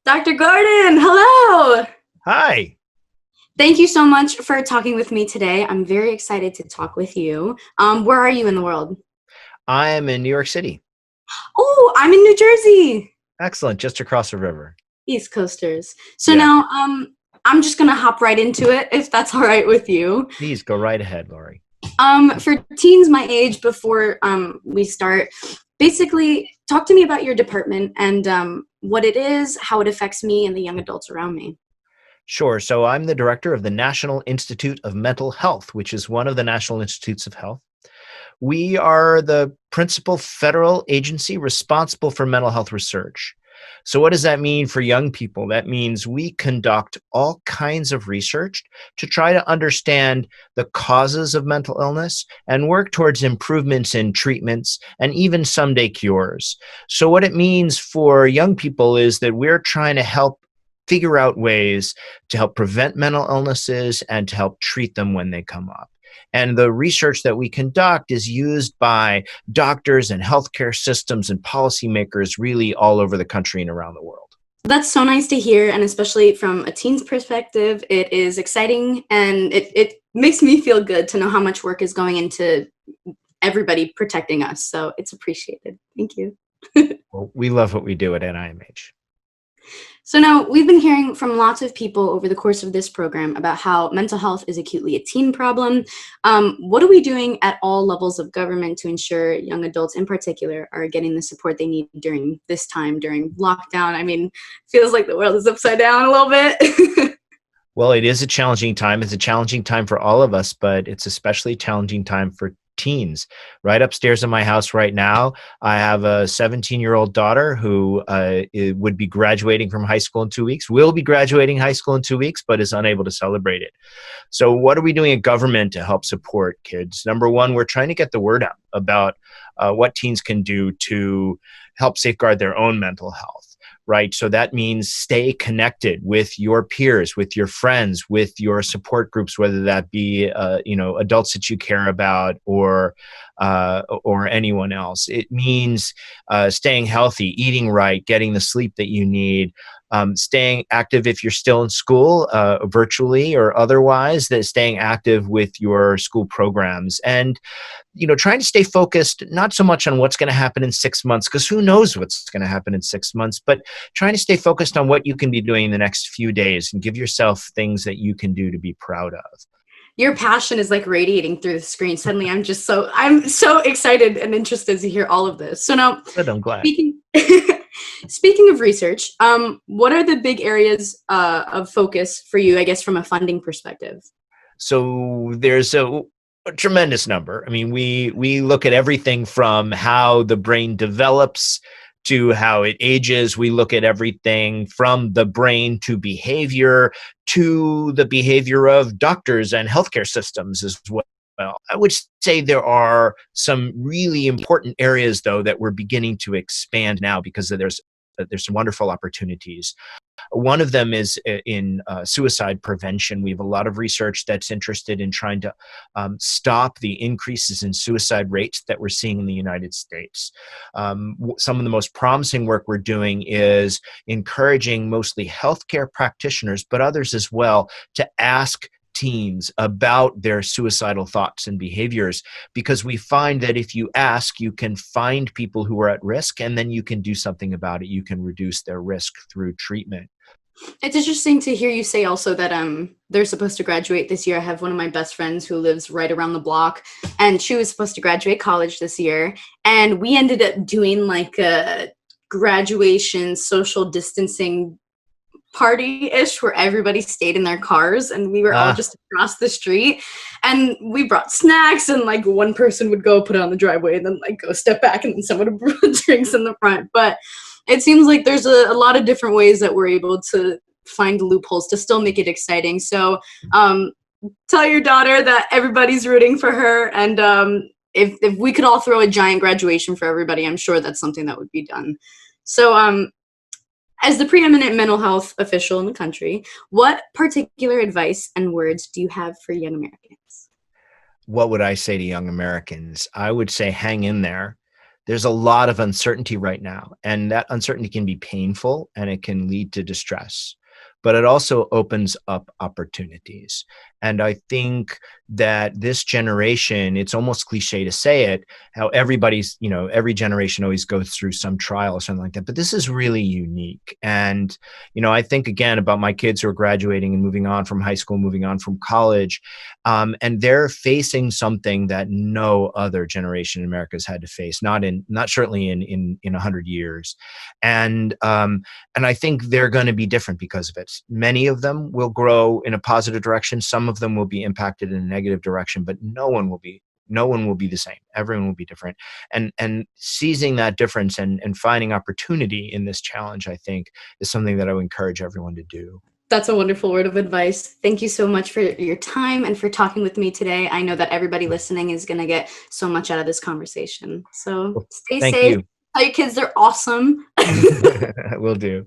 Dr. Gordon, hello. Hi. Thank you so much for talking with me today. I'm very excited to talk with you. Where are you in the world? I am in New York City. Oh, I'm in New Jersey. Excellent. Just across the river. East Coasters. So Yeah. now, I'm just gonna hop right into it, if that's all right with you. Please go right ahead, Laurie. For teens my age, before we start, basically talk to me about your department and what it is, how it affects me and the young adults around me. Sure. So I'm the director of the National Institute of Mental Health, which is one of the National Institutes of Health. We are the principal federal agency responsible for mental health research. So what does that mean for young people? That means we conduct all kinds of research to try to understand the causes of mental illness and work towards improvements in treatments and even someday cures. So what it means for young people is that we're trying to help figure out ways to help prevent mental illnesses and to help treat them when they come up. And the research that we conduct is used by doctors and healthcare systems and policymakers really all over the country and around the world. That's so nice to hear, and especially from a teen's perspective, it is exciting, and it makes me feel good to know how much work is going into everybody protecting us. So it's appreciated. Thank you. Well, we love what we do at NIMH. So now we've been hearing from lots of people over the course of this program about how mental health is acutely a teen problem. What are we doing at all levels of government to ensure young adults in particular are getting the support they need during this time, during lockdown? I mean, feels like the world is upside down a little bit. Well, it is a challenging time. It's a challenging time for all of us, but it's especially a challenging time for teens. Right upstairs in my house right now, I have a 17-year-old daughter who would be graduating from high school in 2 weeks, will be graduating high school in 2 weeks, but is unable to celebrate it. So what are we doing at government to help support kids? Number one, we're trying to get the word out about what teens can do to help safeguard their own mental health. Right. So that means stay connected with your peers, with your friends, with your support groups, whether that be, adults that you care about or anyone else. It means staying healthy, eating right, getting the sleep that you need, staying active if you're still in school, virtually or otherwise, that staying active with your school programs and, trying to stay focused, not so much on what's going to happen in 6 months, because who knows what's going to happen in 6 months, but trying to stay focused on what you can be doing in the next few days and give yourself things that you can do to be proud of. Your passion is like radiating through the screen. Suddenly I'm so excited and interested to hear all of this. So now Good, I'm glad. speaking of research, what are the big areas of focus for you, I guess, from a funding perspective? So there's a tremendous number. I mean, we look at everything from how the brain develops to how it ages. We look at everything from the brain to the behavior of doctors and healthcare systems as well. I would say there are some really important areas, though, that we're beginning to expand now because there's some wonderful opportunities. One of them is in suicide prevention. We have a lot of research that's interested in trying to stop the increases in suicide rates that we're seeing in the United States. Some of the most promising work we're doing is encouraging mostly healthcare practitioners, but others as well, to ask teens about their suicidal thoughts and behaviors, because we find that if you ask, you can find people who are at risk, and then you can do something about it. You can reduce their risk through treatment. It's interesting to hear you say also that they're supposed to graduate this year. I have one of my best friends who lives right around the block, and she was supposed to graduate college this year, and we ended up doing like a graduation social distancing party-ish where everybody stayed in their cars and we were all just across the street, and we brought snacks, and like one person would go put it on the driveway and then like go step back, and then someone would bring drinks in the front. But it seems like there's a lot of different ways that we're able to find loopholes to still make it exciting. So tell your daughter that everybody's rooting for her, and if we could all throw a giant graduation for everybody, I'm sure that's something that would be done. So as the preeminent mental health official in the country, what particular advice and words do you have for young Americans? What would I say to young Americans? I would say hang in there. there's a lot of uncertainty right now, and that uncertainty can be painful and it can lead to distress, but it also opens up opportunities. And I think that this generation, it's almost cliche to say it, how everybody's, every generation always goes through some trial or something like that, but this is really unique. And I think again about my kids who are graduating and moving on from high school, moving on from college, and they're facing something that no other generation in America has had to face, not certainly in 100 years. And I think they're going to be different because of it. Many of them will grow in a positive direction. Some of them will be impacted in a negative direction, but no one will be the same. Everyone will be different. And seizing that difference and finding opportunity in this challenge, I think, is something that I would encourage everyone to do. That's a wonderful word of advice. Thank you so much for your time and for talking with me today. I know that everybody listening is going to get so much out of this conversation. So stay Thank safe. you. Tell your kids they're awesome. Will do.